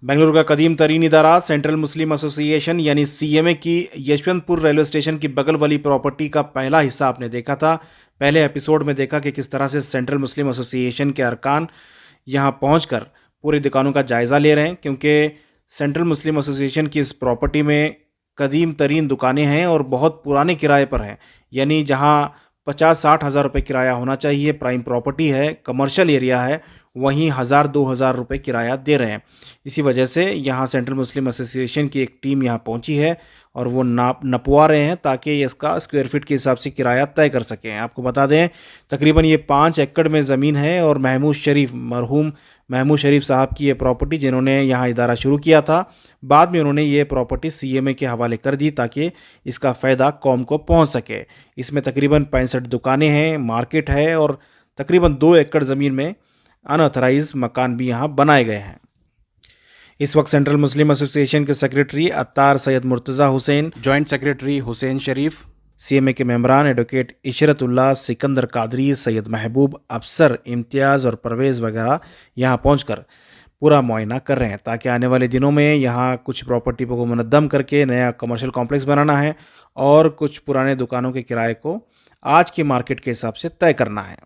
बेंगलुरु का कदीम तरीन इदारा सेंट्रल मुस्लिम एसोसिएशन यानी सीएमए की यशवंतपुर रेलवे स्टेशन की बगल वाली प्रॉपर्टी का पहला हिस्सा आपने देखा था। पहले एपिसोड में देखा कि किस तरह से सेंट्रल मुस्लिम एसोसिएशन के अरकान यहां पहुंचकर पूरी दुकानों का जायज़ा ले रहे हैं, क्योंकि सेंट्रल मुस्लिम एसोसिएशन की इस प्रॉपर्टी में कदीम तरीन दुकानें हैं और बहुत पुराने किराए पर हैं। यानी जहां 50-60 हज़ार रुपये किराया होना चाहिए, प्राइम प्रॉपर्टी है, कमर्शियल एरिया है, वहीं 1000-2000 रुपये किराया दे रहे हैं। इसी वजह से यहाँ सेंट्रल मुस्लिम एसोसिएशन की एक टीम यहाँ पहुँची है और वो नपवा रहे हैं ताकि इसका स्क्वायर फीट के हिसाब से किराया तय कर सकें। आपको बता दें तकरीबन ये 5 एकड़ में ज़मीन है और महमूद शरीफ, मरहूम महमूद शरीफ साहब की ये प्रॉपर्टी, जिन्होंने यहाँ इदारा शुरू किया था, बाद में उन्होंने ये प्रॉपर्टी सीएमए के हवाले कर दी ताकि इसका फ़ायदा कौम को पहुँच सके। इसमें तकरीबन 65 दुकानें हैं, मार्केट है और तकरीबन 2 एकड़ ज़मीन में अनऑथराइज मकान भी यहाँ बनाए गए हैं। इस वक्त सेंट्रल मुस्लिम एसोसिएशन के secretary Attar Syed Murtaza Hussain, joint secretary Hussain Sharif, CMA के मेंबरान एडवोकेट इशरतुल्लाह, सिकंदर कादरी, सैयद महबूब, अफसर इम्तियाज़ और परवेज़ वगैरह यहाँ पहुंचकर पूरा मुआयना कर रहे हैं ताकि आने वाले दिनों में यहाँ कुछ प्रॉपर्टी को मुनद्दम करके नया कमर्शियल कॉम्प्लेक्स बनाना है और कुछ पुराने दुकानों के किराए को आज की मार्केट के हिसाब से तय करना है।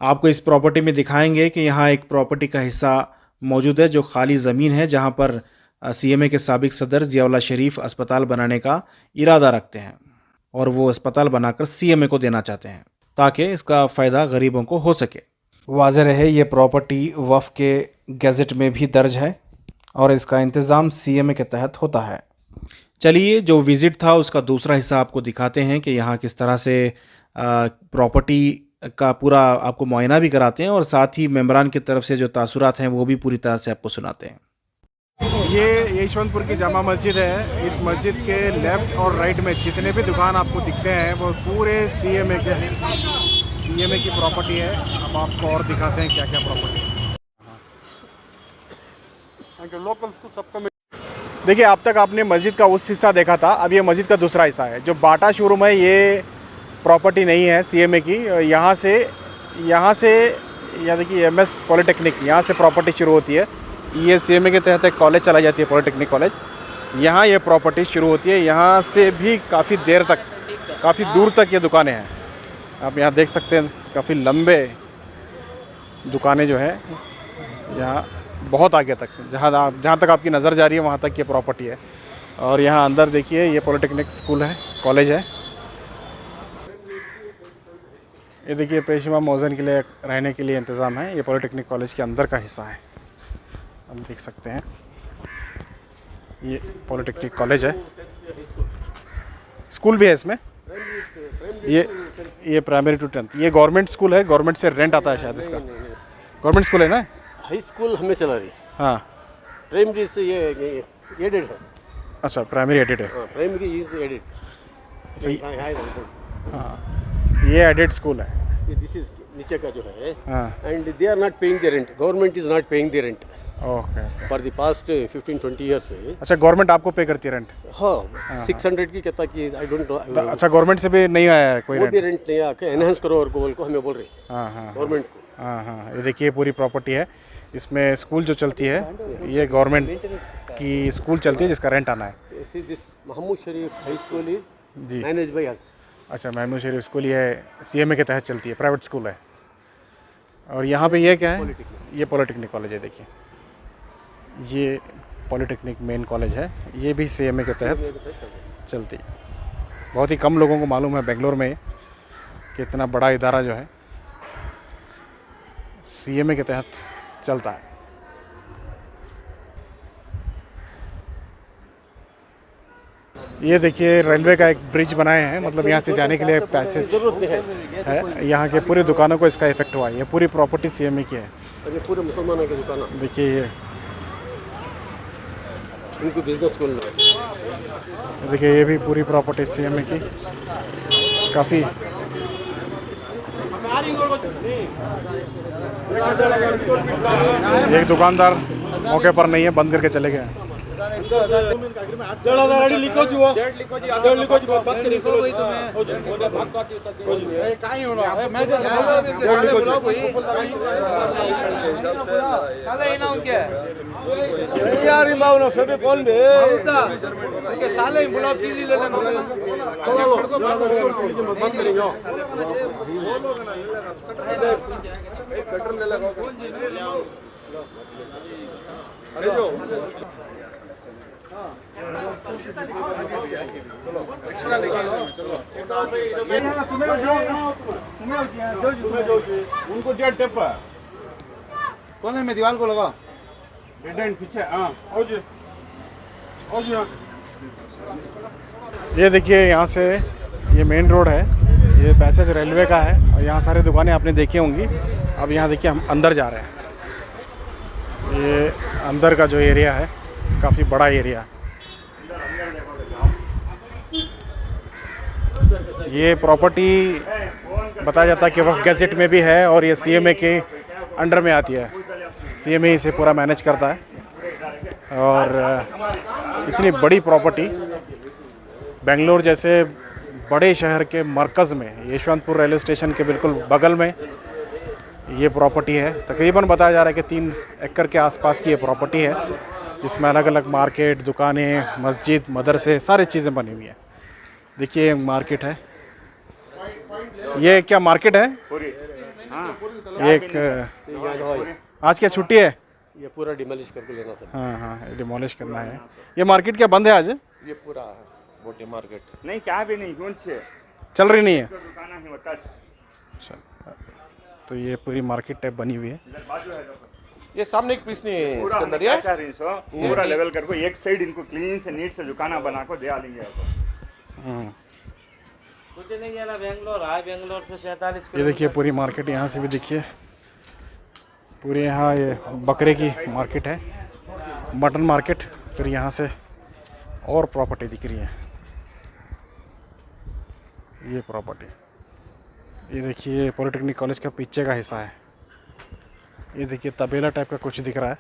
आपको इस प्रॉपर्टी में दिखाएंगे कि यहाँ एक प्रॉपर्टी का हिस्सा मौजूद है जो खाली ज़मीन है, जहाँ पर सीएमए के साबिक सदर ज़ियाउल्लाह शरीफ अस्पताल बनाने का इरादा रखते हैं और वो अस्पताल बनाकर सीएमए को देना चाहते हैं ताकि इसका फ़ायदा गरीबों को हो सके। वाज़ेह रहे ये प्रॉपर्टी वफ़ के गैज़ेट में भी दर्ज है और इसका इंतज़ाम सीएमए के तहत होता है। चलिए जो विज़िट था उसका दूसरा हिस्सा आपको दिखाते हैं कि यहाँ किस तरह से प्रॉपर्टी का पूरा आपको मुआयना भी कराते हैं और साथ ही मेंबरान की तरफ से जो तासुरात हैं वो भी पूरी तरह से आपको सुनाते हैं। ये यशवंतपुर की जामा मस्जिद है। इस मस्जिद के लेफ़्ट और राइट में जितने भी दुकान आपको दिखते हैं वो पूरे सीएमए की प्रॉपर्टी है। अब आपको और दिखाते हैं क्या क्या प्रॉपर्टी है। देखिए, अब तक आपने मस्जिद का उस हिस्सा देखा था, अब ये मस्जिद का दूसरा हिस्सा है। जो बाटा शोरूम है ये प्रॉपर्टी नहीं है सीएमए की। यहाँ से या देखिए एमएस पॉलिटेक्निक, यहाँ से प्रॉपर्टी शुरू होती है। ये सीएमए के तहत एक कॉलेज चलाई जाती है, पॉलिटेक्निक कॉलेज। यहाँ ये प्रॉपर्टी शुरू होती है। यहाँ से भी काफ़ी देर तक, काफ़ी दूर तक ये दुकानें हैं। आप यहाँ देख सकते हैं काफ़ी लंबे दुकानें जो है यहाँ बहुत आगे तक, जहाँ तक आपकी नज़र जा रही है वहाँ तक ये प्रॉपर्टी है। और यहाँ अंदर देखिए ये पॉलिटेक्निक स्कूल है, कॉलेज है। ये देखिए पेशवा मौज़न के लिए रहने के लिए इंतज़ाम है। ये पॉलिटेक्निक कॉलेज के अंदर का हिस्सा है, हम देख सकते हैं। ये पॉलिटेक्निक कॉलेज है, स्कूल भी है इसमें। ये प्राइमरी टू 10th ये गवर्नमेंट स्कूल है, गवर्नमेंट से रेंट आता है शायद इसका। गवर्नमेंट स्कूल है ना। हाई स्कूल हमें चला रही। हाँ, प्राइमरी से ये एडेड है। अच्छा, प्राइमरी एडेड है। हाँ, प्राइमरी इज एडेड। हाँ, ये एडेड स्कूल है। दिस इज नीचे का जो है। हाँ, and they are not paying the rent. Government is not paying the rent okay. For the past 15-20 years से। अच्छा, गवर्नमेंट आपको पे करती है रेंट? हाँ, 600 की कहता कि आई डोंट नो। अच्छा, गवर्नमेंट से भी नहीं आया है कोई वो भी रेंट? रेंट नहीं आके एनहांस करो और को हमें बोल रहे हैं। हाँ हाँ गवर्नमेंट को। हाँ हाँ, ये देखिए पूरी प्रॉपर्टी है। इसमें स्कूल जो चलती है ये गवर्नमेंट की स्कूल चलती है जिसका रेंट आना है। This Mahmood Sharif high school is जी। Manage by us. अच्छा, महमूद शरीफ स्कूल ये सीएमए के तहत चलती है, प्राइवेट स्कूल है। और यहाँ पे ये क्या है? ये पॉलिटेक्निक कॉलेज है। देखिए ये पॉलिटेक्निक मेन कॉलेज है, ये भी सीएमए के तहत चलती है। बहुत ही कम लोगों को मालूम है बेंगलोर में कि इतना बड़ा इदारा जो है सीएमए के तहत चलता है। ये देखिए रेलवे का एक ब्रिज बनाए हैं, मतलब यहाँ से जाने के लिए पैसेज है। यहाँ के पूरी दुकानों को इसका इफेक्ट हुआ है। ये पूरी प्रॉपर्टी सीएमए की है। ये पूरे मुसलमानों की दुकान। देखिए ये इनको बिजनेस स्कूल। देखिए ये भी पूरी प्रॉपर्टी सीएमए की। काफ़ी एक दुकानदार मौके पर नहीं है, बंद करके चले गए हैं। सरकारी भाव सभी कौन भी साले बुलाओ पीली ले लेना बंद करेंगे पेट्रोल ले लगा अरे जो उनको डेढ़ टेप कौन है मैं दीवार को लगा डेढ़ पीछे हाँ आओ जी ये देखिए यहाँ से ये मेन रोड है, ये पैसेज रेलवे का है और यहाँ सारी दुकानें आपने देखी होंगी। अब यहाँ देखिए हम अंदर जा रहे हैं। ये अंदर का जो एरिया है काफ़ी बड़ा एरिया है। ये प्रॉपर्टी बताया जाता है कि वक्फ गैजेट में भी है और ये सीएमए के अंडर में आती है। सीएमए इसे पूरा मैनेज करता है और इतनी बड़ी प्रॉपर्टी बेंगलोर जैसे बड़े शहर के मरकज़ में यशवंतपुर रेलवे स्टेशन के बिल्कुल बगल में ये प्रॉपर्टी है। तकरीबन बताया जा रहा है कि 3 एकड़ के आसपास की ये प्रॉपर्टी है, जिसमें अलग अलग मार्केट, दुकानें, मस्जिद, मदरसे, सारी चीज़ें बनी हुई हैं। देखिए मार्केट है, ये क्या मार्केट है? एक आज क्या छुट्टी है? ये पूरा डिमोलिश करके लेना सर। हाँ डिमोलिश करना है। ये मार्केट क्या बंद है आज? ये पूरा बोटी मार्केट नहीं क्या भी नहीं कौन से चल रही नहीं है? दुकान ही होता अच्छा, तो ये पूरी मार्केट टाइप बनी हुई है। ये सामने एक पीस नहीं है इसके अंदर ये पूरा लेवल करको एक साइड इनको क्लीन से नीट से दुकाना बना को दे आलेंगे आपको। कुछ नहीं है ना, बेंगलोर से 47 ये देखिए पूरी मार्केट, यहाँ से भी देखिए पूरी, यहाँ ये बकरे की मार्केट है, मटन मार्केट। फिर यहाँ से और प्रॉपर्टी दिख रही है। ये प्रॉपर्टी, ये देखिए पॉलिटेक्निक कॉलेज का पीछे का हिस्सा है। ये देखिए तबेला टाइप का कुछ दिख रहा है।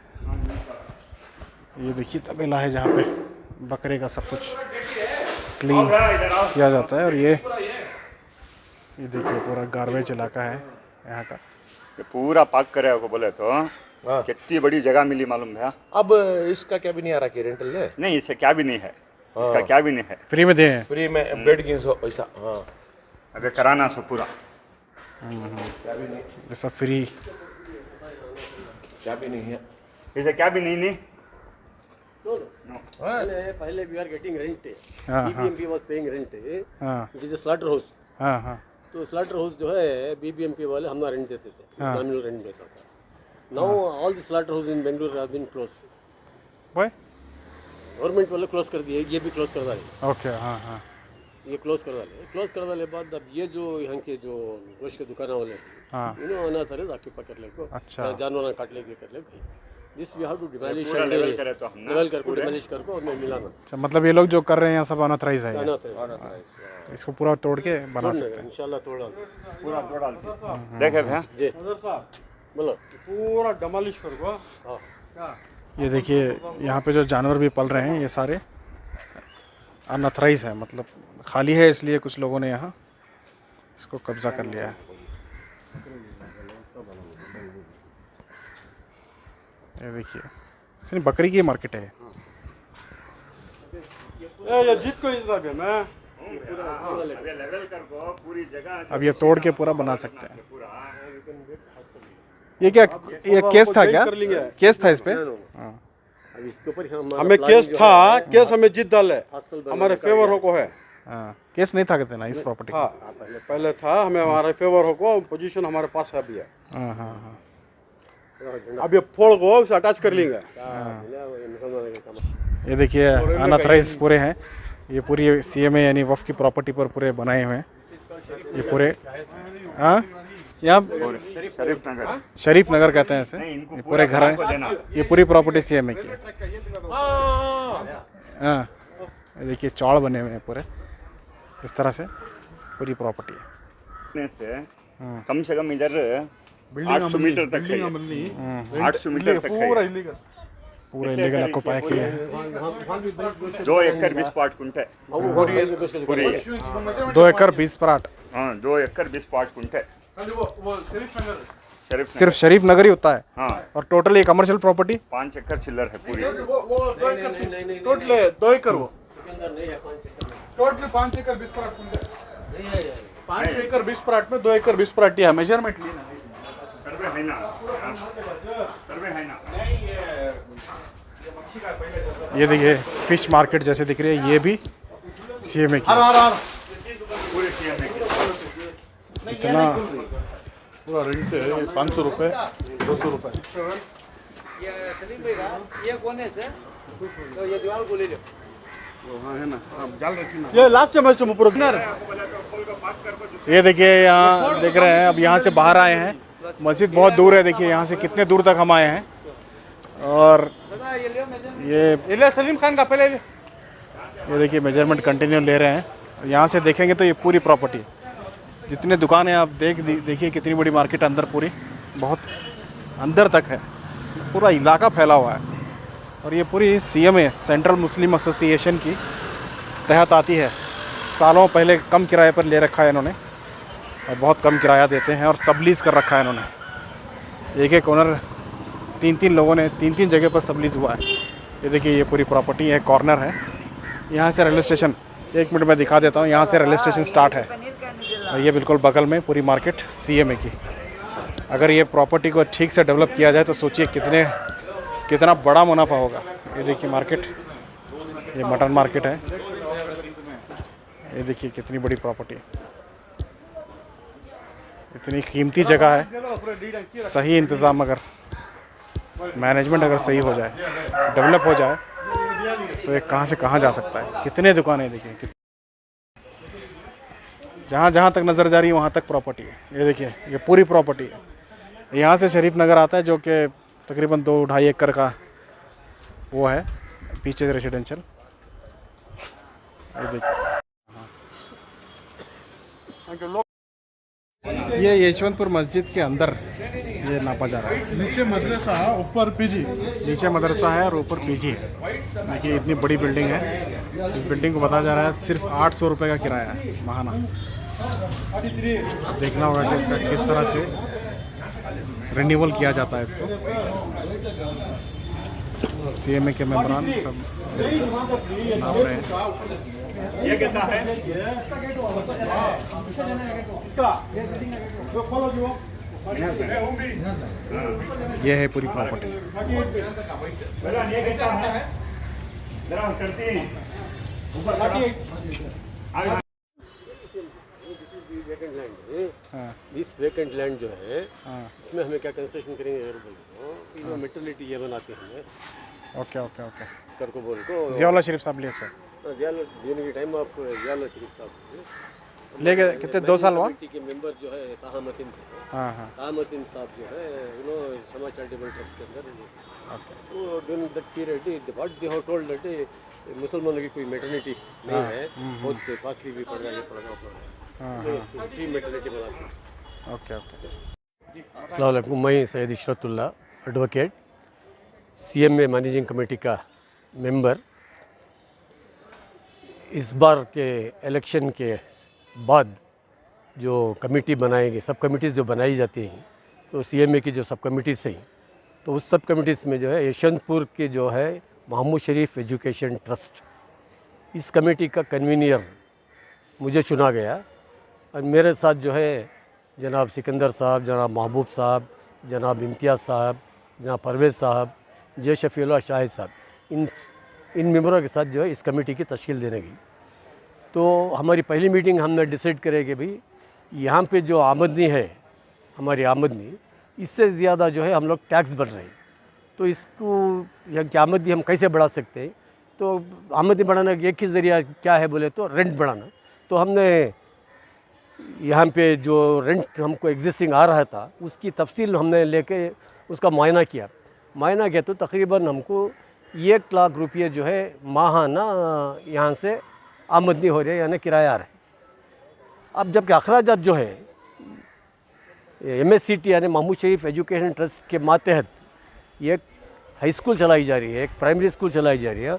ये देखिए तबेला है जहाँ पे बकरे का सब कुछ क्लीन किया जाता है। और ये देखिए पूरा गार्बेज इलाका है यहाँ का। ये पूरा पाक करे आपको बोले तो कितनी बड़ी जगह मिली मालूम है? अब इसका क्या भी नहीं आ रहा कि रेंटल है? नहीं इससे क्या भी नहीं है, इसका क्या भी नहीं है। फ्री में दे हैं? फ्री में बेड की ऐसा हाँ अगर कराना सो पूरा ये सब फ्री, क्या भी नहीं है। इसे क्या भी नहीं पहले वी आर गेटिंग रेंट, हाँ, बीबीएमपी वाज पेइंग रेंट, हाँ it is a slaughter house. हाँ हाँ तो स्लॉटर हाउस जो है बीबीएमपी वाले हम रेंट देते थे, नॉमिनल रेंट देता था। Now all the slaughter house in Bengaluru have been close. भाई गवर्नमेंट वाले क्लोज कर दिए, ये भी क्लोज कर डाले। ओके, हाँ हाँ ये क्लोज कर डाले बाद अब ये जो यहाँ के जो गोश्त के दुकान वाले हाँ इन्होंने तरह जाके पकड़ ले को अच्छा। जानवर काट ले कर ले this we have to demolish पूरा लेवल करे तो हम लेवल करके डिमोलिश करको और मैं मिलाना अच्छा, मतलब ये लोग जो कर रहे हैं यहाँ सब अनऑथराइज है ये? है इसको पूरा तोड़ के बना सकते हैं। इंशाल्लाह तोड़ा पूरा डालते देखे भैया जी मतलब पूरा डिमोलिश करको। हाँ ये देखिए यहाँ पे जो जानवर भी पल रहे हैं ये सारे अनऑथराइज है, मतलब खाली है, इसलिए कुछ लोगों ने यहाँ इसको कब्जा कर लिया है। ये देखिए सिर्फ बकरी की मार्केट है। ये जीत को इस दबे मैं लेवल करको पूरी जगह अब ये तोड़ के पूरा बना सकते हैं। ये क्या, ये केस था क्या? केस था इस पे? हाँ अब इसके ऊपर हमें केस था, केस हमें जीत डाले, हमारे फेवर हो को है। हाँ केस नहीं था कहते ना इस प्रॉपर्टी हाँ पहले था, हमें हमारे फेवर हो को, पोजीशन हमारे पास है अभी है। हाँ हाँ हाँ अब ये फोड़ को उसे अटैच कर लेंगे। ये देखिए अनऑथराइज पूरे हैं। ये पूरी सीएमए यानी वक्फ की प्रॉपर्टी पर पूरे बनाए हुए हैं ये पूरे। हाँ यहाँ शरीफ नगर कहते हैं इसे। ये पूरे घर हैं, ये पूरी प्रॉपर्टी सीएमए की है। हाँ ये देखिए चौड़ बने हुए हैं पूरे, इस तरह से पूरी प्रॉपर्टी है। कम से कम इधर 800 मीटर तक है, 800 मीटर तक है। पूरे इलीगल ऑक्युपाई किए हैं। 2 एकड़ 20 पाट कुंटे पूरी 2 एकड़ 20 प्लाट। हाँ 2 एकड़ 20 पाट कुंटे। सिर्फ शरीफ नगर ही होता है। हाँ और टोटल ये कमर्शियल प्रॉपर्टी 5 एकड़ चिल्लर है पूरी। टोटल 2 एकड़ वो टोटल 5 एकड़ 20 प्लॉट में 5 एकड़ 20 प्लॉट में 2 एकड़ 20 प्लॉट है मेजरमेंट लेना सर्वे है ना, सर्वे है ना। ये देखिए फिश मार्केट जैसे दिख रही है, ये भी सीएमए की पूरे CMA के। इतना पूरा रेंट है 500 रुपये 200 रुपये। हाँ है ना, जाल रखी ना। ये लास्ट टाइम है पूरा। ये देखिए यहाँ देख रहे हैं, अब यहाँ से बाहर आए हैं, मस्जिद बहुत दूर है, देखिए यहाँ से कितने दूर तक हम आए हैं। और ये सलीम खान का पहले ये देखिए मेजरमेंट कंटिन्यू ले रहे हैं। यहाँ से देखेंगे तो ये पूरी प्रॉपर्टी, जितने दुकानें आप देखिए कितनी बड़ी मार्केट अंदर, पूरी बहुत अंदर तक है, पूरा इलाका फैला हुआ है। और ये पूरी सीएमए सेंट्रल मुस्लिम एसोसिएशन की तहत आती है। सालों पहले कम किराए पर ले रखा है इन्होंने, और बहुत कम किराया देते हैं, और सब लीज़ कर रखा है इन्होंने। एक ओनर 3 लोगों ने 3 जगह पर सब लीज़ हुआ है। ये देखिए ये पूरी प्रॉपर्टी है, कॉर्नर है। यहाँ से रेलवे स्टेशन, 1 मिनट में दिखा देता हूँ, यहाँ से रेलवे स्टेशन स्टार्ट है, और ये बिल्कुल बगल में पूरी मार्केट सीएमए की। अगर ये प्रॉपर्टी को ठीक से डेवलप किया जाए तो सोचिए कितना बड़ा मुनाफा होगा। ये देखिए मार्केट, ये मटन मार्केट है। ये देखिए कितनी बड़ी प्रॉपर्टी है, इतनी कीमती जगह है। सही इंतज़ाम, अगर मैनेजमेंट अगर सही हो जाए, डेवलप हो जाए, तो ये कहाँ से कहाँ जा सकता है। कितने दुकानें देखिए, जहाँ तक नज़र जा रही है वहाँ तक प्रॉपर्टी है। ये देखिए ये पूरी प्रॉपर्टी है। यहाँ से शरीफ नगर आता है, जो कि तकरीबन 2-2.5 एकड़ का वो है, पीछे रेसिडेंशियल। ये देखिए ये यशवंतपुर मस्जिद के अंदर ये नापा जा रहा है। नीचे मदरसा ऊपर पीजी। नीचे मदरसा है और ऊपर पीजी है। देखिए इतनी बड़ी बिल्डिंग है। इस बिल्डिंग को बताया जा रहा है सिर्फ 800 रुपये का किराया है महाना। अब देखना होगा कि इसका किस तरह से रिन्यूअल किया जाता है इसको। सीएमए के मेंबरान सब नाप रहे हैं। ये कितना है? ये है पूरी प्रॉपर्टी। ये कितना है? जरा करती हैं ऊपर। दिस वेकेंट लैंड जो है, हाँ इसमें हमें क्या कंस्ट्रक्शन करेंगे अगर बोले तो मेटर्निटी ये बनाते हैं हमें ओके ओके ओके। कर को बोल को जियाउल्लाह शरीफ साहब लिए sir during the time of Ziaullah Sharif साहब लेके कितने 2 साल हुआ? कमेटी के मेंबर जो है ताहमतीन थे। हाँ हाँ ताहमतीन साहब जो है समाज चैरिटेबल ट्रस्ट के अंदर ओके। तो during that period what they have told that मुसलमानों की कोई मेटर्निटी नहीं है, बहुत कॉस्टली भी पड़ रहा है, ये पड़ रहा हाँ है फ्री मेटर्निटी बनाते। Okay okay. अस्सलाम वालेकुम, मैं Syed Ishratullah advocate, CMA managing committee का मेंबर। इस बार के इलेक्शन के बाद जो कमेटी बनाएंगे, सब कमेटीज़ जो बनाई जाती हैं, तो सीएमए की जो सब कमेटीज़ हैं, तो उस सब कमेटीज़ में जो है यशवंतपुर के जो है महमूद शरीफ एजुकेशन ट्रस्ट, इस कमेटी का कन्वीनियर मुझे चुना गया। और मेरे साथ जो है जनाब सिकंदर साहब, जनाब महबूब साहब, जनाब इम्तियाज़ साहब, जनाब परवेज़ साहब, जे शफीउल्लाह शाहिद साहब, इन मेंबरों के साथ जो है इस कमेटी की तश्कील देने की। तो हमारी पहली मीटिंग हमने डिसाइड करे कि भाई यहाँ पे जो आमदनी है, हमारी आमदनी, इससे ज़्यादा जो है हम लोग टैक्स भर रहे हैं, तो इसको यहाँ की आमदनी हम कैसे बढ़ा सकते हैं। तो आमदनी बढ़ाने का एक ही ज़रिया क्या है बोले तो रेंट बढ़ाना। तो हमने यहाँ पे जो रेंट हमको एग्जिस्टिंग आ रहा था उसकी तफसील हमने लेके उसका मुआयना किया तो तकरीबन हमको 1 लाख रुपये जो है माहाना यहाँ से आमदनी हो रही है, यानी किराया आ रहा है। अब जबकि अखराजात जो है MSCT यानी महमूद शरीफ एजुकेशन ट्रस्ट के मातहत एक हाई स्कूल चलाई जा रही है, एक प्राइमरी स्कूल चलाई जा रही है,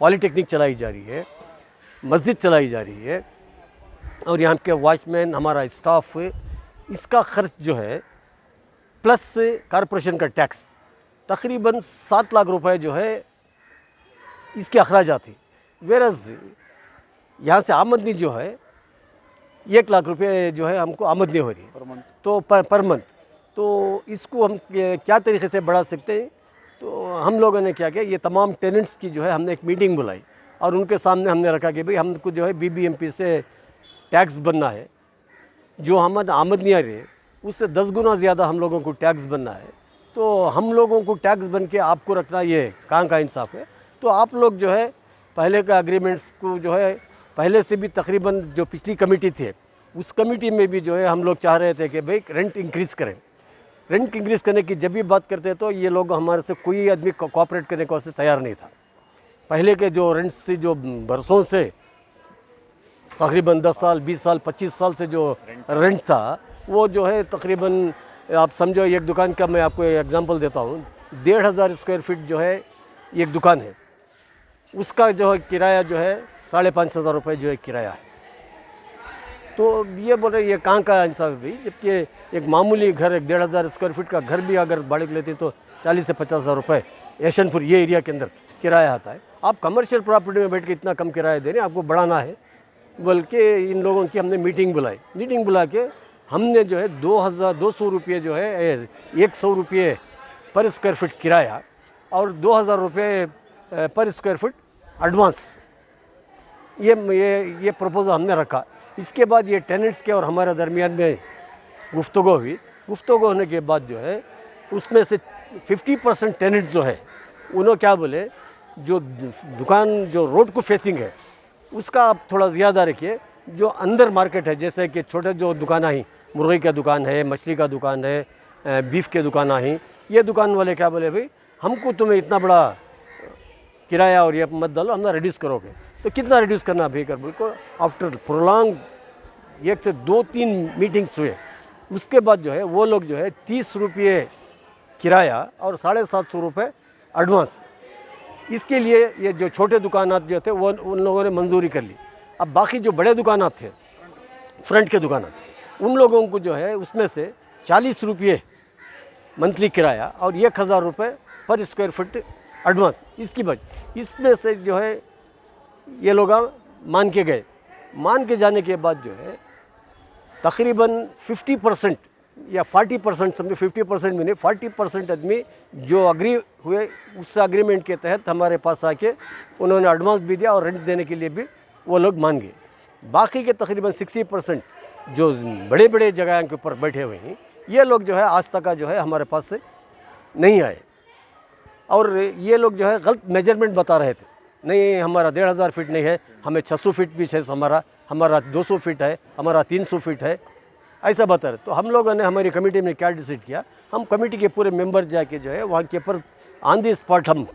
पॉलीटेक्निक चलाई जा रही है, मस्जिद चलाई जा रही है, और यहाँ के वॉचमैन, हमारा स्टाफ, इसका खर्च जो है प्लस कारपोरेशन का टैक्स तकरीबन 7 लाख रुपए जो है इसके अखराजात है। वेरस यहाँ से आमदनी जो है 1 लाख रुपए जो है हमको आमदनी हो रही है तो पर मंथ। तो इसको हम क्या तरीके से बढ़ा सकते हैं, तो हम लोगों ने क्या किया, ये तमाम टेनेंट्स की जो है हमने एक मीटिंग बुलाई और उनके सामने हमने रखा कि भाई हमको जो है BBMP से टैक्स बनना है, जो हमारी आमदनी आ रही है उससे 10 गुना ज़्यादा हम लोगों को टैक्स बनना है। तो हम लोगों को टैक्स बन के आपको रखना ये कहाँ का इंसाफ है। तो आप लोग जो है पहले का एग्रीमेंट्स को जो है पहले से भी तकरीबन जो पिछली कमेटी थी उस कमेटी में भी जो है हम लोग चाह रहे थे कि भाई रेंट इंक्रीज़ करें। रेंट इंक्रीज़ करने की जब भी बात करते तो ये लोग हमारे से कोई आदमी कोऑपरेट करने को तैयार नहीं था। पहले के जो रेंट्स से जो बरसों से तकरीबन 10 साल 20 साल 25 साल से जो रेंट था वो जो है तकरीबन आप समझो एक दुकान का मैं आपको एग्जांपल देता हूँ, 1,500 स्क्वायर फीट जो है एक दुकान है, उसका जो है किराया जो है 5,500 रुपये जो है किराया है। तो ये बोल रहे ये कहाँ का इंसाफ है भाई, जबकि एक मामूली घर एक 1,500 स्क्वायर फीट का घर भी अगर बाड़े लेते हैं तो 40 से 50,000 रुपये यशवंतपुर ये एरिया के अंदर किराया आता है। आप कमर्शियल प्रॉपर्टी में बैठ के इतना कम किराया दे रहे हैं, आपको बढ़ाना है। बल्कि इन लोगों की हमने मीटिंग बुलाई, मीटिंग बुला के हमने जो है 2,200 रुपये जो है 100 रुपये पर स्क्वायर फीट किराया और 2,000 रुपये पर स्क्वायर फीट एडवांस ये प्रपोजल हमने रखा। इसके बाद ये टेनेंट्स के और हमारे दरमियान में गुफ्तगू हुई। गुफ्तगू होने के बाद जो है उसमें से 50% टेनेंट्स जो है उन्होंने क्या बोले, जो दुकान जो रोड को फेसिंग है उसका आप थोड़ा ज़्यादा रखिए, जो अंदर मार्केट है जैसे कि छोटे जो दुकान हैं, मुर्गी का दुकान है, मछली का दुकान है, बीफ के दुकान हैं, ये दुकान वाले क्या बोले भाई हमको तुम्हें इतना बड़ा किराया और ये मत डालो, हम ना रिड्यूस करोगे। तो कितना रिड्यूस करना भी कर बिल्कुल आफ्टर प्रोलॉन्ग 1 से 2-3 मीटिंग्स हुए, उसके बाद जो है वो लोग जो है 30 रुपये किराया और 750 रुपये एडवांस, इसके लिए ये जो छोटे दुकानात जो थे वो उन लोगों ने मंजूरी कर ली। अब बाकी जो बड़े दुकानात थे फ्रंट के दुकानात, उन लोगों को जो है उसमें से 40 रुपये मंथली किराया और 1,000 रुपये पर स्क्वायर फुट एडवांस, इसकी वजह इसमें से जो है ये लोग मान के गए। मान के जाने के बाद जो है तकरीबन 50% या 40% समझो, 50% में नहीं 40% आदमी जो अग्री हुए उस अग्रीमेंट के तहत हमारे पास आके उन्होंने एडवांस भी दिया और रेंट देने के लिए भी वो लोग मान गए। बाकी के तकरीबन 60% जो बड़े बड़े जगह के ऊपर बैठे हुए हैं ये लोग जो है आज तक का जो है हमारे पास से नहीं आए और ये लोग जो है गलत मेजरमेंट बता रहे थे। नहीं हमारा 1,500 फीट नहीं है, हमें 600 फीट भी है, हमारा 200 फीट है, हमारा 300 फीट है, ऐसा बता रहे। तो हम लोगों ने हमारी कमेटी में क्या डिसाइड किया, हम कमेटी के पूरे मेंबर जाके जो है वहाँ के ऊपर ऑन द स्पॉट हम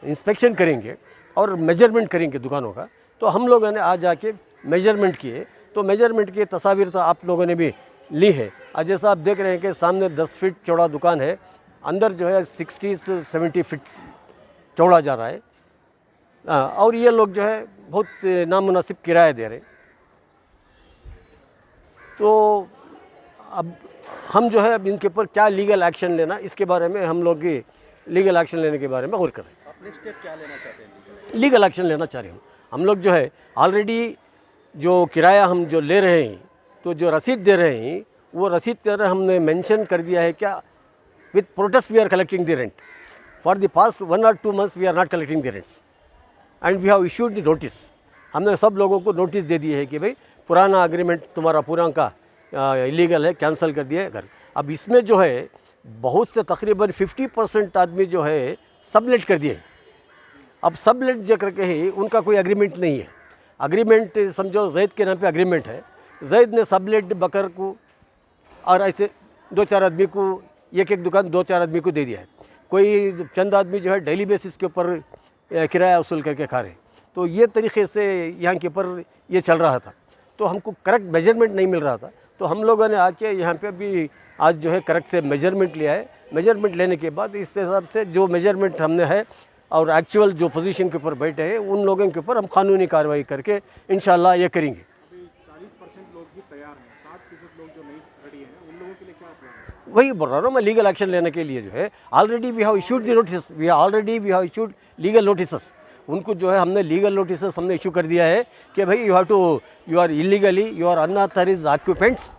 इंस्पेक्शन करेंगे और मेजरमेंट करेंगे दुकानों का। तो हम लोगों ने आज जाके मेजरमेंट किए, तो मेजरमेंट की तस्वीर तो आप लोगों ने भी ली है। आज जैसा आप देख रहे हैं कि सामने 10 फीट चौड़ा दुकान है, अंदर जो है 60 से 70 फीट चौड़ा जा रहा है और ये लोग जो है बहुत नामुनासिब किराया दे रहे। तो अब हम जो है अब इनके ऊपर क्या लीगल एक्शन लेना, इसके बारे में हम लोग लीगल एक्शन लेने के बारे में गौर कर रहे हैं। अपने स्टेप क्या लेना चाहते हैं? लीगल एक्शन लेना चाह रहे हैं हम लोग। जो है ऑलरेडी जो किराया हम जो ले रहे हैं, तो जो रसीद दे रहे हैं वो रसीद के अंदर हमने मेंशन कर दिया है क्या, with protest we are collecting the rent for the past 1 or 2 months we are not collecting the rents and we have issued the notice. हमने सब लोगों को नोटिस दे दिए है कि भाई पुराना एग्रीमेंट तुम्हारा पूरा का इलीगल है, कैंसिल कर दिया है घर। अब इसमें जो है बहुत से तकरीबन 50% आदमी जो है सबलेट कर दिए। अब सबलेट जो करके ही उनका कोई एग्रीमेंट नहीं है। एग्रीमेंट समझो जैद के नाम पे एग्रीमेंट है, जैद ने सबलेट बकर को और ऐसे 2-4 आदमी को एक दुकान 2-4 आदमी को दे दिया है। कोई चंद आदमी जो है डेली बेसिस के ऊपर किराया वसूल करके खा रहे। तो ये तरीके से यहाँ के ऊपर ये चल रहा था, तो हमको करेक्ट मेजरमेंट नहीं मिल रहा था। तो हम लोगों ने आके यहाँ पे भी आज जो है करेक्ट से मेजरमेंट लिया है। मेजरमेंट लेने के बाद इस हिसाब से जो मेजरमेंट हमने है और एक्चुअल जो पोजीशन के ऊपर बैठे हैं उन लोगों के ऊपर हम कानूनी कार्रवाई करके इंशाल्लाह ये करेंगे। 40% लोग ही तैयार हैं, 60% लोग जो नहीं रेडी हैं उन लोगों के लिए क्या प्लान है? वही बोल रहा हूँ मैं, लीगल एक्शन लेने के लिए जो है already we have issued the notice, we have issued legal notice. उनको जो है हमने लीगल नोटिस हमने इशू कर दिया है कि भाई you are illegally, you are unauthorized occupants,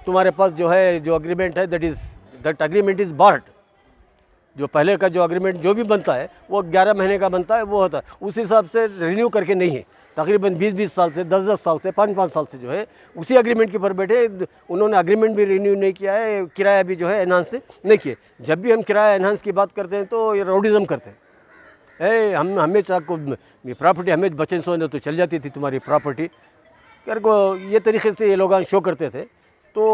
तुम्हारे पास जो है जो अग्रीमेंट है दैट अग्रीमेंट इज़ बार्ड। जो पहले का जो अग्रीमेंट जो भी बनता है वो 11 महीने का बनता है, वो होता है उस हिसाब से रिन्यू करके नहीं है। तकरीबन 20-20 साल से, 10-10 साल से, 5-5 साल से जो है उसी एग्रीमेंट के ऊपर बैठे। उन्होंने एग्रीमेंट भी रिन्यू नहीं किया है, किराया भी जो है एनहांस नहीं किए। जब भी हम किराया एनहांस की बात करते हैं तो ये रोडिज़म करते हैं। हमें को प्रॉपर्टी हमें बचन सोने तो चल जाती थी तुम्हारी प्रॉपर्टी कर को, ये तरीके से ये लोग शो करते थे। तो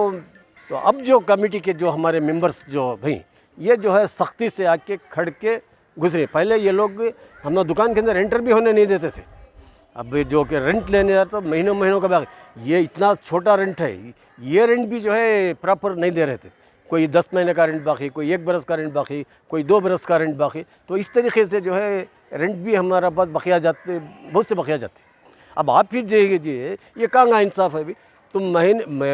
अब जो कमेटी के जो हमारे मेंबर्स जो भाई ये जो है सख्ती से आके खड़ के गुजरे। पहले ये लोग हम दुकान के अंदर एंटर भी होने नहीं देते थे। अब जो कि रेंट लेने जाते तो महीनों का बैग, ये इतना छोटा रेंट है, ये रेंट भी जो है प्रॉपर नहीं दे रहे थे। कोई 10 महीने का रेंट बाकी, कोई 1 बरस का रेंट बाकी, कोई 2 बरस का रेंट बाकी। तो इस तरीके से जो है रेंट भी हमारा पास बकिया जाते, बहुत से बकिया जाते। अब आप ही देखिए ये कहाँ इंसाफ है। अभी तुम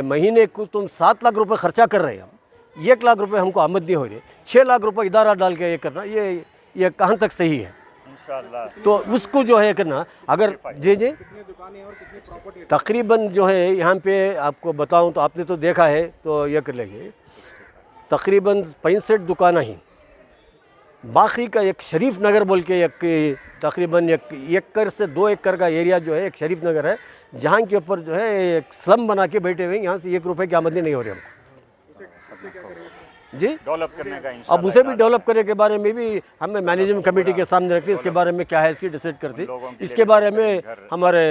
महीने को तुम 7 लाख रुपए खर्चा कर रहे हैं, हम 1 लाख रुपए हमको आमदनी हो रही है, 6 लाख रुपए इदारा डाल के ये करना, ये कहाँ तक सही है? इंशाअल्लाह तो उसको जो है करना। अगर जी तकरीबन जो है यहाँ पे आपको बताऊँ तो आपने तो देखा है तो ये कर लेंगे, तकरीबन 65 दुकानें हैं। बाकी का एक शरीफ नगर बोल के एक तकरीबन 1 एकड़ से 2 एकड़ का एरिया जो है एक शरीफ नगर है, जहाँ के ऊपर जो है एक स्लम बना के बैठे हुए हैं। यहाँ से 1 रुपये की आमदनी नहीं हो रही हमको जी डेवलप करने का। अब उसे भी डेवलप करने के बारे में भी हमें मैनेजमेंट कमेटी के सामने रखते, इसके बारे में क्या है इसकी डिसाइड करती। इसके बारे में हमारे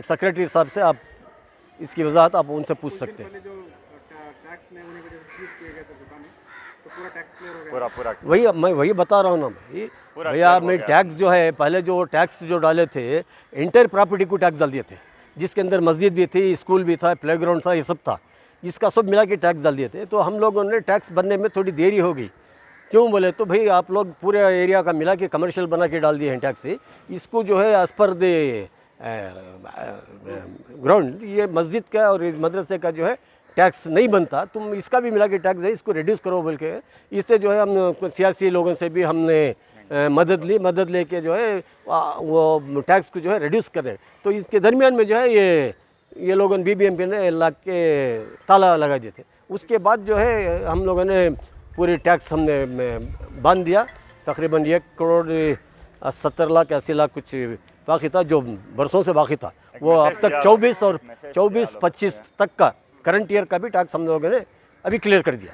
सेक्रेटरी साहब से आप इसकी वजाहत आप उनसे पूछ सकते हैं। वही मैं वही बता रहा हूँ ना भाई, भैया मैं टैक्स जो है पहले जो टैक्स जो डाले थे इंटर प्रॉपर्टी को टैक्स डाल दिए थे, जिसके अंदर मस्जिद भी थी, स्कूल भी था, प्लेग्राउंड था, ये सब था, इसका सब मिला के टैक्स डाल दिए थे। तो हम लोगों ने टैक्स बनने में थोड़ी देरी हो गई। क्यों बोले तो भाई आप लोग पूरे एरिया का मिला के कमर्शियल बना के डाल दिए हैं टैक्स से। इसको जो है एज पर दे ग्राउंड ये मस्जिद का और मदरसे का जो है टैक्स नहीं बनता, तुम इसका भी मिला के टैक्स है, इसको रिड्यूस करो बोल के। इससे जो है हम सियासी लोगों से भी हमने मदद लेके जो है वो टैक्स को जो है रिड्यूस करें। तो इसके दरमियान में जो है ये लोगों ने BBMP ने ला के ताला लगा दिए थे। उसके बाद जो है हम लोगों ने पूरी टैक्स हमने बांध दिया। तकरीबन 1 करोड़ 70 लाख 80 लाख कुछ बाकी था, जो बरसों से बाकी था। वो अब तक 24 और 24-25 तक का करंट ईयर का भी टैक्स हम लोगों ने अभी क्लियर कर दिया।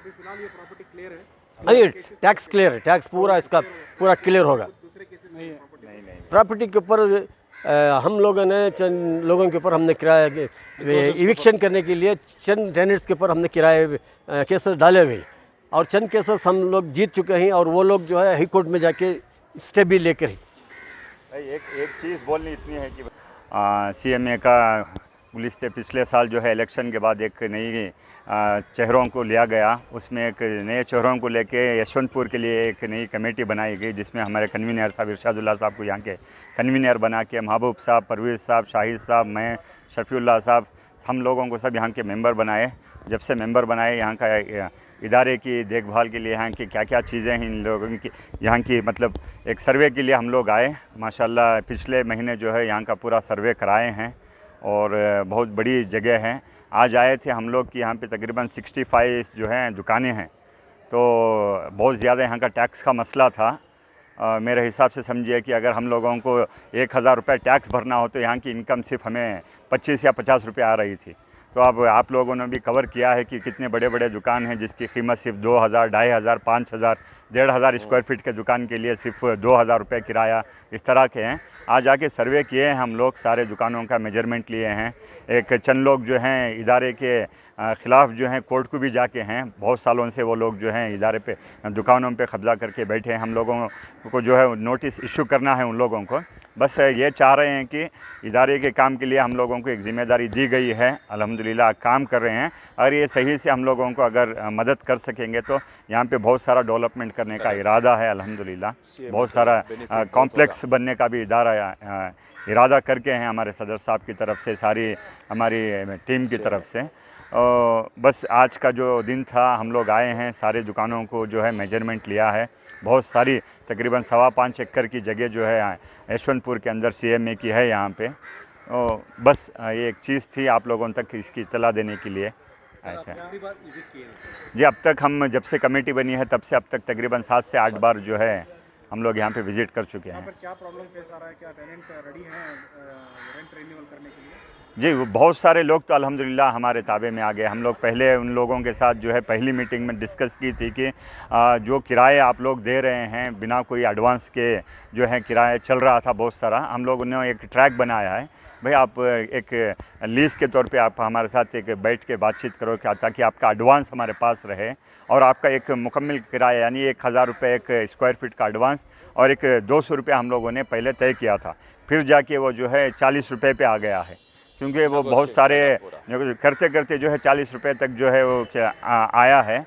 अभी टैक्स क्लियर है, टैक्स पूरा इसका पूरा क्लियर होगा। प्रॉपर्टी के ऊपर हम लोगों ने चंद लोगों के ऊपर हमने किराया इविक्शन करने के लिए चंद टेनेंट्स के ऊपर हमने किराए केसेस डाले हुए, और चंद केसेस हम लोग जीत चुके हैं, और वो लोग जो है हाई कोर्ट में जाके स्टे भी लेकर ही। एक चीज़ बोलनी इतनी है कि CMA का पुलिस से पिछले साल जो है इलेक्शन के बाद एक नई चेहरों को लिया गया, उसमें एक नए चेहरों को लेके यशवंतपुर के लिए एक नई कमेटी बनाई गई, जिसमें हमारे कन्वीनर साहब इरशादुल्लाह साहब को यहाँ के कन्वीनर बना के महबूब साहब, परवेज़ साहब, शाहिद साहब, मैं, शफीउल्लाह साहब, हम लोगों को सब यहाँ के मेंबर बनाए। जब से मेंबर बनाए यहाँ का इदारे की देखभाल के लिए यहाँ की क्या क्या चीज़ें हैं इन लोगों की, यहाँ की मतलब एक सर्वे के लिए हम लोग आए। माशाल्लाह पिछले महीने जो है यहाँ का पूरा सर्वे कराए हैं और बहुत बड़ी जगह है। आज आए थे हम लोग कि यहाँ पे तकरीबन 65 जो हैं दुकानें हैं, तो बहुत ज़्यादा यहाँ का टैक्स का मसला था। मेरे हिसाब से समझिए कि अगर हम लोगों को 1000 रुपये टैक्स भरना हो तो यहाँ की इनकम सिर्फ हमें 25 या 50 रुपये आ रही थी। तो अब आप लोगों ने भी कवर किया है कि कितने बड़े बड़े दुकान हैं जिसकी कीमत सिर्फ 2000, 2500, 5000, 1500 स्क्वायर फीट के दुकान के लिए सिर्फ 2000 रुपये किराया इस तरह के हैं। आज आके सर्वे किए हैं हम लोग, सारे दुकानों का मेजरमेंट लिए हैं। एक चंद लोग जो हैं इदारे के ख़िलाफ़ जो हैं कोर्ट को भी जाके हैं, बहुत सालों से वो लोग जो हैं इदारे पे दुकानों पे कब्ज़ा करके बैठे हैं। हम लोगों को जो है नोटिस इशू करना है उन लोगों को। बस ये चाह रहे हैं कि इदारे के काम के लिए हम लोगों को एक ज़िम्मेदारी दी गई है, अल्हम्दुलिल्लाह काम कर रहे हैं। और ये सही से हम लोगों को अगर मदद कर सकेंगे तो यहाँ पे बहुत सारा डेवलपमेंट करने का इरादा है अल्हम्दुलिल्लाह। बहुत सारा कॉम्प्लेक्स बनने का भी इरादा करके हैं हमारे सदर साहब की तरफ से, सारी हमारी टीम की तरफ से। बस आज का जो दिन था, हम लोग आए हैं, सारे दुकानों को जो है मेजरमेंट लिया है। बहुत सारी तकरीबन 5.25 एकड़ की जगह जो है यशवंतपुर के अंदर CMA की है यहाँ पे। बस ये एक चीज़ थी आप लोगों तक इसकी इत्तला देने के लिए। अच्छा जी, अब तक हम जब से कमेटी बनी है तब से अब तक तकरीबन 7 से 8 बार जो है हम लोग यहाँ पे विज़िट कर चुके हैं। क्या प्रॉब्लम फेस आ रहा है? क्या टेनेंट रेडी हैं रेंट रिन्यूअल करने के लिए? जी, वो बहुत सारे लोग तो अल्हम्दुलिल्लाह हमारे ताबे में आ गए। हम लोग पहले उन लोगों के साथ जो है पहली मीटिंग में डिस्कस की थी कि जो किराए आप लोग दे रहे हैं बिना कोई एडवांस के जो है किराया चल रहा था बहुत सारा। हम लोगों ने एक ट्रैक बनाया है, भाई आप एक लीज़ के तौर पे आप हमारे साथ एक बैठ के बातचीत करो क्या, ताकि आपका एडवांस हमारे पास रहे और आपका एक मुकम्मल किराया यानी 1000 रुपये एक स्क्वायर फीट का एडवांस और एक 200 रुपये हम लोगों ने पहले तय किया था। फिर जाके वो जो है 40 रुपये पे आ गया है, क्योंकि वो बहुत सारे करते करते जो है 40 रुपये तक जो है वो आया है।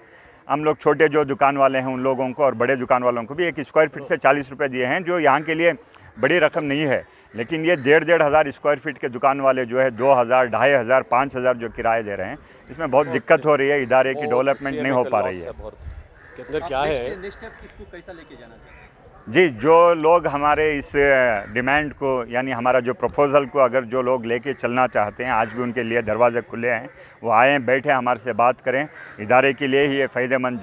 हम लोग छोटे जो दुकान वाले हैं उन लोगों को और बड़े दुकान वालों को भी एक स्क्वायर फीट से 40 रुपये दिए हैं, जो यहाँ के लिए बड़ी रकम नहीं है। लेकिन ये 1.5 हज़ार स्क्वायर फीट के दुकान वाले जो है 2000, 2500, 5000 जो किराए दे रहे हैं, इसमें बहुत दिक्कत हो रही है। इदारे की डेवलपमेंट नहीं हो पा रही है। के अंदर क्या है? नेक्स्ट स्टेप इसको कैसा लेके जाना चाहिए? जी, जो लोग हमारे इस डिमांड को यानी हमारा जो प्रपोज़ल को अगर जो लोग लेके चलना चाहते हैं, आज भी उनके लिए दरवाज़े खुले हैं, वो आएँ, बैठे हमारे से बात करें। इदारे के लिए ही ये फ़ायदेमंद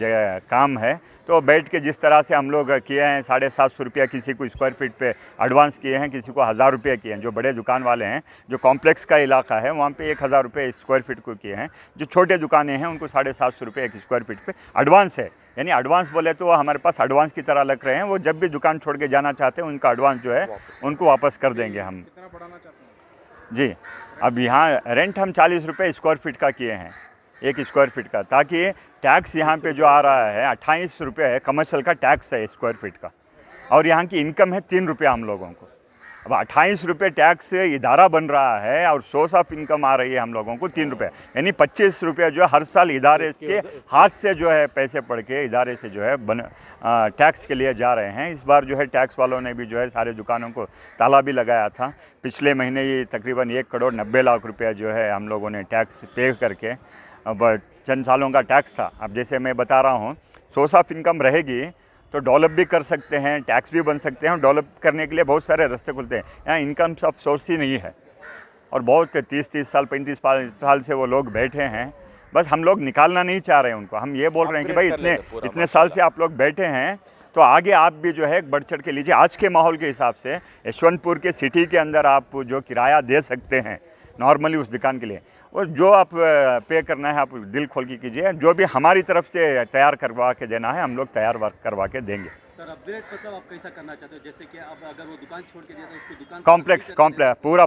काम है। तो बैठ के जिस तरह से हम लोग किए हैं 750 रुपया किसी को स्क्वायर फीट पे एडवांस किए हैं, किसी को 1000 रुपये किए हैं। जो बड़े दुकान वाले हैं, जो कॉम्प्लेक्स का इलाका है, वहाँ पे 1000 रुपये स्क्वायर फीट को किए हैं। जो छोटे दुकानें हैं उनको 750 रुपये एक स्क्वायर फीट पे एडवांस है। यानी एडवांस बोले तो वो हमारे पास एडवांस की तरह लग रहे हैं। वो जब भी दुकान छोड़ के जाना चाहते हैं उनका एडवांस जो है उनको वापस कर देंगे हम। कितना बढ़ाना चाहते हैं? जी, अब यहाँ रेंट हम 40 रुपये स्क्वायर फीट का किए हैं, एक स्क्वायर फीट का, ताकि टैक्स यहाँ पे जो आ रहा है 28 रुपये है, कमर्शियल का टैक्स है स्क्वायर फीट का, और यहाँ की इनकम है 3 रुपये हम लोगों को। अब 28 रुपये टैक्स इदारा बन रहा है और सोर्स ऑफ इनकम आ रही है हम लोगों को 3 रुपये, यानी 25 रुपये जो है हर साल इदारे के हाथ से जो है पैसे पड़ के इदारे से जो है टैक्स के लिए जा रहे हैं। इस बार जो है टैक्स वालों ने भी जो है सारे दुकानों को ताला भी लगाया था। पिछले महीने ये तकरीबन 1 करोड़ 90 लाख रुपया जो है हम लोगों ने टैक्स पे करके, अब चंद सालों का टैक्स था। अब जैसे मैं बता रहा हूँ, सोर्स ऑफ इनकम रहेगी तो डेवलप भी कर सकते हैं, टैक्स भी बन सकते हैं, और डेवलप करने के लिए बहुत सारे रास्ते खुलते हैं। यहाँ इनकम ऑफ सोर्स ही नहीं है और बहुत 30 साल 35 साल से वो लोग बैठे हैं। बस हम लोग निकालना नहीं चाह रहे हैं उनको। हम ये बोल रहे हैं कि भाई इतने साल से आप लोग बैठे हैं तो आगे आप भी जो है बढ़ चढ़ के लीजिए। आज के माहौल के हिसाब से यशवंतपुर के सिटी के अंदर आप जो किराया दे सकते हैं नॉर्मली उस दुकान के लिए, और जो आप पे करना है आप दिल खोल के कीजिए। जो भी हमारी तरफ से तैयार करवा के देना है हम लोग तैयार करवा के देंगे। सर अपग्रेड मतलब आप कैसा करना चाहते हो? जैसे कि अब अगर वो दुकान छोड़ के दिया तो उसको दुकान कॉम्प्लेक्स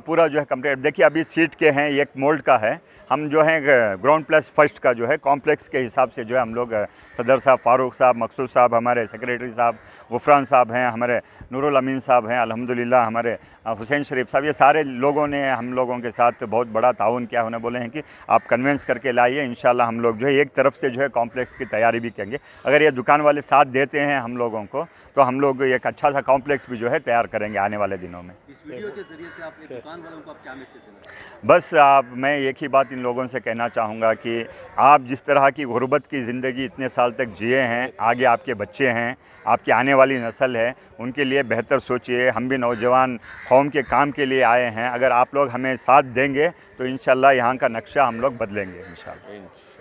पूरा जो है कंप्लीट। देखिए अभी सीट के हैं, एक मोल्ड का है। हम जो है ग्राउंड प्लस फर्स्ट का जो है कॉम्प्लेक्स के हिसाब से जो है हम लोग सदर साहब, फारूक साहब, मकसूद साहब, हमारे सेक्रेटरी साहब, गुफरान साहब हैं, हमारे नूरुल अमीन साहब हैं, अल्हम्दुलिल्लाह हमारे हुसैन शरीफ साहब, ये सारे लोगों ने हम लोगों के साथ बहुत बड़ा ताउन किया। उन्हें बोले हैं कि आप कन्वेंस करके लाइए, इंशाल्लाह हम लोग जो है एक तरफ से जो है कॉम्प्लेक्स की तैयारी भी करेंगे। अगर ये दुकान वाले साथ देते हैं हम लोगों को तो हम लोग एक अच्छा सा कॉम्प्लेक्स भी जो है तैयार करेंगे आने वाले दिनों में। इस वीडियो के जरिए से आप एक दुकान वालों को आप क्या मैसेज देना चाहते हैं? बस मैं एक ही बात इन लोगों से कहना चाहूँगा कि आप जिस तरह की गुर्बत की ज़िंदगी इतने साल तक जिए हैं, आगे आपके बच्चे हैं, आपकी आने वाली नस्ल है, उनके लिए बेहतर सोचिए। हम भी नौजवान कौम के काम के लिए आए हैं। अगर आप लोग हमें साथ देंगे तो इंशाल्लाह यहाँ का नक्शा हम लोग बदलेंगे इंशाल्लाह।